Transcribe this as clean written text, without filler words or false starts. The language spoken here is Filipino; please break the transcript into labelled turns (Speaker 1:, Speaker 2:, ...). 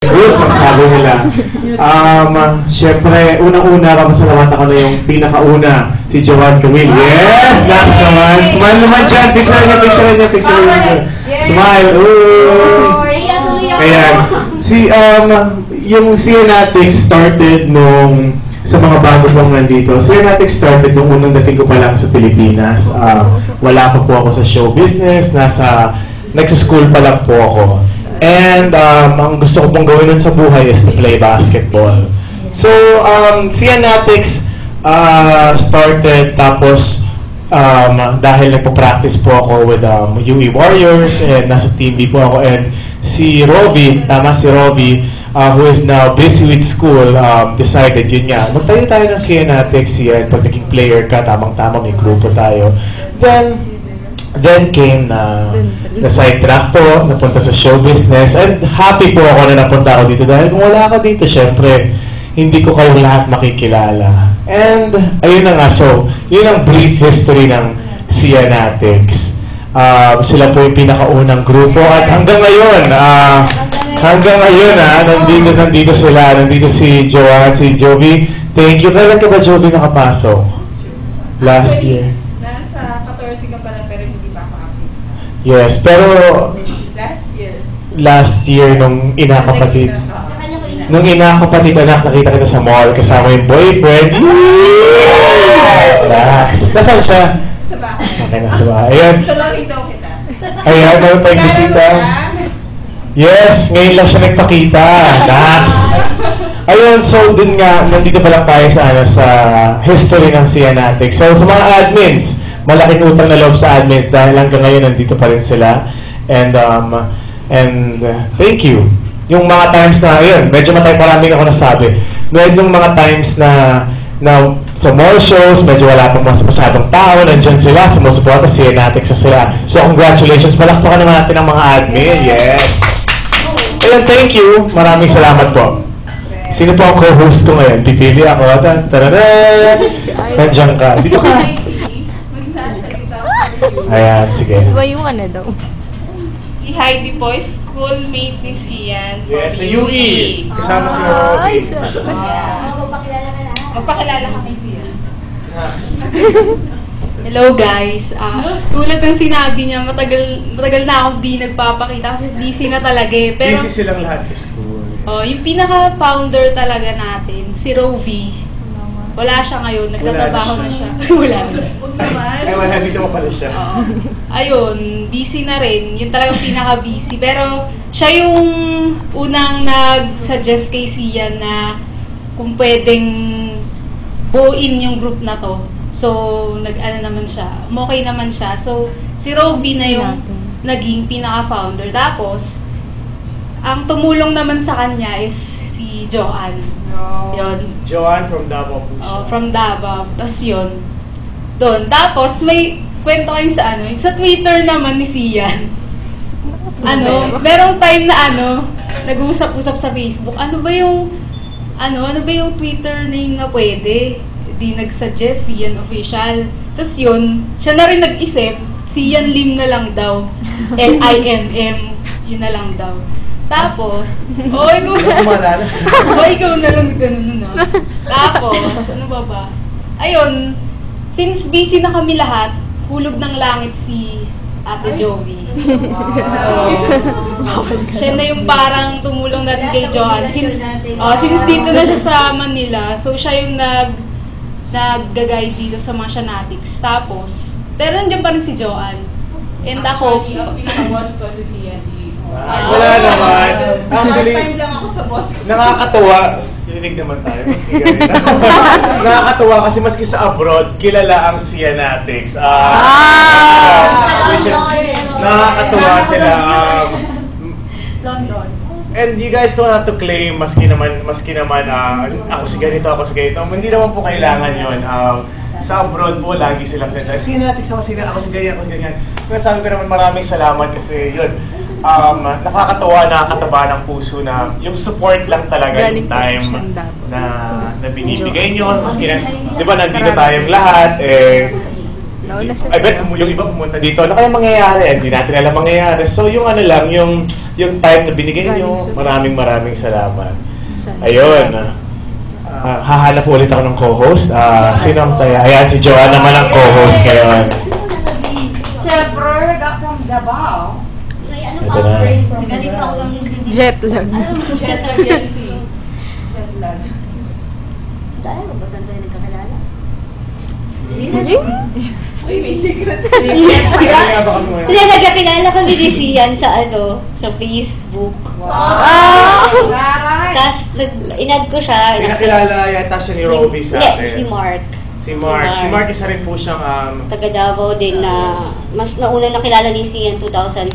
Speaker 1: Good, sabi nila. Siyempre, unang-una, kapasalamatan ko na yung pinakauna, si Joanne Camille. Yes! That's the one. Smile naman dyan. Picture niya. Smile. Ooh! Ayan. Yung Cianatics started nung, sa mga bago pong nandito, Cianatics started nung unang dating ko pa lang sa Pilipinas. Wala pa po ako sa show business, nagsa-school pa lang po ako. And ang gusto ko pong gawin nun sa buhay is to play basketball. So, Cianatics started tapos dahil nagpo-practice po ako with UE Warriors and nasa team B po ako, and si Rovi, who is now busy with school, decided yun nga, magtayo tayo ng Cianatics yan, pag naging player ka, tamang-tama may grupo tayo. Then came na sidetrack po, napunta sa show business, and happy po ako na napunta ako dito dahil kung wala ako dito, syempre, hindi ko kayo lahat makikilala. And, ayun na nga, so, yun ang brief history ng Cianatics. Sila po yung pinakaunang grupo, at hanggang ngayon, nandito sila, nandito si Joanne, si Jovi. Thank you. Kailan ka ba, Jovi, nakapasok? Last year. Yes, pero last year nung inakapatid anak, nakita kita sa mall kasama yung boyfriend. Nasaan siya?
Speaker 2: Sa bahay.
Speaker 1: Okay, nasa bahay. Ayan. Ayan, meron pa yung bisita. Yes, ngayon lang siya nagpakita. Nax. Ayun, so dun nga, nandito pa lang tayo sa history ng Cianatics. So sa mga admins, malaking utang na loob sa admins dahil hanggang ngayon nandito pa rin sila. And thank you. Yung mga times na, ayun, medyo maraming ako nasabi. Yung mga times na sa mall shows, medyo wala pang masyadong tao, nandyan sila, sumusuporta, Cianatics sila. So congratulations, palakpakan naman natin ang mga admin. Yes. Ayun, thank you. Maraming salamat po. Sino po ang co-host ko ngayon? Pipili ako. Nandiyan ka. Dito ka. Ayan, sige.
Speaker 3: Bayo ka na daw.
Speaker 2: Si Heidi po, schoolmate ni Cian.
Speaker 1: Yes, sa UE. Kasama si Robbie.
Speaker 2: Magpakilala ka kay Cian.
Speaker 4: Hello guys. Tulad ng sinabi niya, matagal na akong di nagpapakita kasi busy na talaga eh. Pero,
Speaker 1: busy silang lahat sa school.
Speaker 4: yung pinaka-founder talaga natin, si Rovi. Wala siya ngayon, nagtatrabaho na siya.
Speaker 1: Wala, dito mo pala siya.
Speaker 4: Ayun, busy na rin. Yun talagang pinaka-busy. Pero siya yung unang nag-suggest kay Cian na kung pwedeng buuin yung group na to. So, okay naman siya. So, si Rovi na yung naging pinaka-founder. Tapos, ang tumulong naman sa kanya is si Joanne. Yun.
Speaker 1: Joanne from Davao po siya.
Speaker 4: From Davao. Tapos yun. Doon. Tapos, may kwento kayo sa Twitter naman ni Cian. Merong time na nag-uusap-usap sa Facebook. Ano ba yung Twitter name na pwede? Di nag-suggest, Cian Official. Tapos yun, siya na rin nag-isip, Cian Lim na lang daw. Limm. Yun na lang daw. Tapos, ikaw na lang ganun. Tapos, ano ba? Ayun, since busy na kami lahat, hulog ng langit si Ate Jovi. Siya na yung parang tumulong natin kay Johan. Since dito na siya sa Manila, so siya yung nag-guide dito sa mga Cianatics. Tapos, pero nandiyan pa rin si Joanne. And ako,
Speaker 2: pinaka-boss ko si Cian.
Speaker 1: Wala naman. Actually,
Speaker 2: time lang ako sa boss.
Speaker 1: Nakakatuwa. Kinilig naman tayo. Nakakatuwa kasi maski sa abroad, kilala ang Cianatics. Nakakatuwa sila.
Speaker 2: London.
Speaker 1: And you guys don't have to claim maski naman ako si ganito. Hindi naman po kailangan yun. Sa abroad po, lagi silang sinasabi, Cianatics ako si ganyan. Kaya sabi ko naman maraming salamat kasi yun. Nakakatawa ng puso na yung support lang talaga yung time na binibigay nyo. Maski na, di ba nandito tayong lahat, I bet yung iba pumunta dito, ano kaya mangyayari? Hindi natin alam mangyayari. So yung yung time na binigay nyo. Maraming salamat. Ayun. Hahanap ulit ako ng co-host. Sino ang taya? Ayan, si Joanne naman ang co-host ngayon.
Speaker 2: Siyempre, from Davao.
Speaker 1: Ito na.
Speaker 4: Jet lag.
Speaker 2: Jet lag yan, Jet lag.
Speaker 3: Dahil ba saan tayo nagkakilala?
Speaker 2: Uy, may secret.
Speaker 3: Hindi, nagkakilala kami ni Sian sa sa Facebook.
Speaker 2: Aray!
Speaker 3: Tapos, inad ko siya.
Speaker 1: Pinakilala yata siya ni Roby sa atin.
Speaker 3: Si Mark.
Speaker 1: Si Mark, isa rin po siyang
Speaker 3: Taga Davao din na mas nauna nakilala ni Sian 2000.